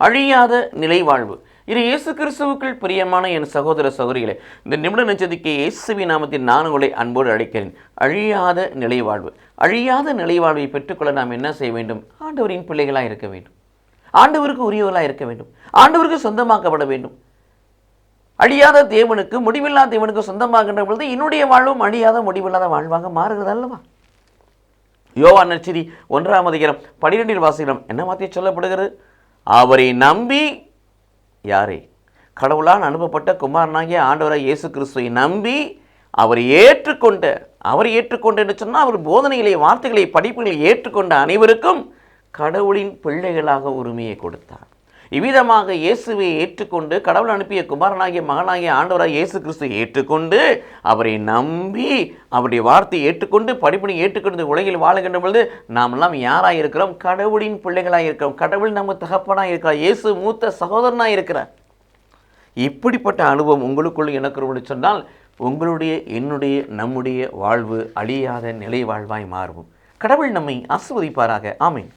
அழியாத நிலை வாழ்வு. இது இயேசு கிறிஸ்துவுக்குள் பிரியமான என் சகோதர சகோதரிகளே, இந்த நிமிட நட்சத்திற்கு இயேசுவின் நாமத்தில் நான் உங்களை அன்போடு அழைக்கிறேன். அழியாத நிலை வாழ்வு. அழியாத நிலை வாழ்வை பெற்றுக்கொள்ள நாம் என்ன செய்ய வேண்டும்? ஆண்டவரின் பிள்ளைகளாக இருக்க வேண்டும். ஆண்டவருக்கு உரியவர்களாக இருக்க வேண்டும். ஆண்டவருக்கு சொந்தமாக்கப்பட வேண்டும். அழியாத தேவனுக்கு, முடிவில்லாத தேவனுக்கு சொந்தமாகின்ற பொழுது என்னுடைய வாழ்வும் அழியாத முடிவில்லாத வாழ்வாக மாறுகிறது அல்லவா? யோவான் நற்செய்தி 1:12 வாசிக்கிறோம். என்ன வார்த்தை சொல்லப்படுகிறது? அவரை நம்பி, யாரே? கடவுளால் அனுப்பப்பட்ட குமாரனாகிய ஆண்டவராக இயேசு கிறிஸ்துவை நம்பி அவரை ஏற்றுக்கொண்டு என்று சொன்னால் அவர் போதனைகளை, வார்த்தைகளை, படிப்புகளை ஏற்றுக்கொண்ட அனைவருக்கும் கடவுளின் பிள்ளைகளாக உரிமையை கொடுத்தார். இவ்விதமாக இயேசுவை ஏற்றுக்கொண்டு, கடவுள் அனுப்பிய குமாரனாகிய மகனாகிய ஆண்டவராக இயேசு கிறிஸ்துவை ஏற்றுக்கொண்டு, அவரை நம்பி, அவருடைய வார்த்தையை ஏற்றுக்கொண்டு, படிப்பினை ஏற்றுக்கொண்டு உலகில் வாழுகின்ற பொழுது நாம் எல்லாம் யாராக இருக்கிறோம்? கடவுளின் பிள்ளைகளாக இருக்கிறோம். கடவுள் நம்ம தகப்பனாக இருக்கிறார். இயேசு மூத்த சகோதரனாக இருக்கிறார். இப்படிப்பட்ட அனுபவம் உங்களுக்குள்ள எனக்கு சொன்னால் உங்களுடைய, என்னுடைய, நம்முடைய வாழ்வு அழியாத நிலை வாழ்வாய் மாறும். கடவுள் நம்மை ஆசீர்வதிப்பாராக. ஆமென்.